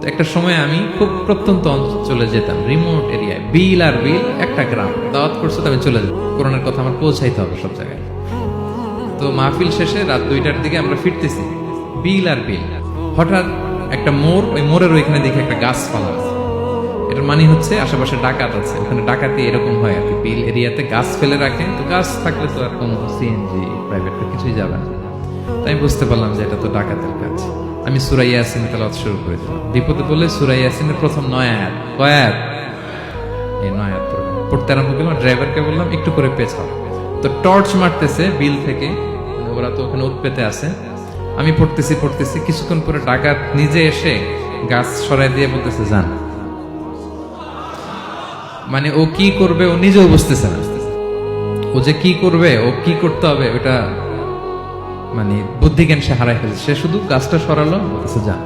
তো একটা সময় আমি খুব প্রত্যন্ত অঞ্চলে যেতাম, রিমোট এরিয়ায়, বিল আর বিল একটা গ্রাম। দাওয়াত করছে তো আমি চলে যাব, কোরআনের কথা আমার পৌঁছাইতে হবে সব জায়গায়। তো মাহফিল শেষে রাত 2টার দিকে আমরা ফিরতেছি, বিল আর বিল। হঠাৎ একটা মোড়, ওই মোড়ের ওইখানে দেখে একটা গাছপালা আছে। এটার মানে হচ্ছে আশেপাশে ডাকাত আছে, ওখানে ডাকাতি এরকম হয় আর কি, বিল এরিয়াতে গাছ ফেলে রাখে। তো গাছ থাকলে তো আর কোনো সিএনজি প্রাইভেট কিছুই যাবে না। তাই বুঝতে পারলাম যে এটা তো ডাকাতের কাজ। আমি সূরা ইয়াসিন তেলাওয়াত শুরু করে দিলাম। বিপদে বলে সূরা ইয়াসিনের প্রথম 9 আয়াত, কয় আয়াত? এই 9 আয়াত পড়তে আরম্ভ করলাম। ড্রাইভারকে বললাম একটু করে পেছাও। তো টর্চ মারতেছে বিল থেকে, ওরা তো ওখানে উৎপেতে আছে। আমি পড়তেছি, কিছুক্ষণ পরে ডাকাত নিজে এসে গাছ সরাই দিয়ে বলতেছে যান। মানে ও কি করবে ও নিজেও বুঝতেছে না। ও যে কি করবে, ও কি করতে হবে ওটা মানে বুদ্ধি জ্ঞান সে হারাই ফেলছে। সে শুধু গাছটা সরালো, বলতেছে যান।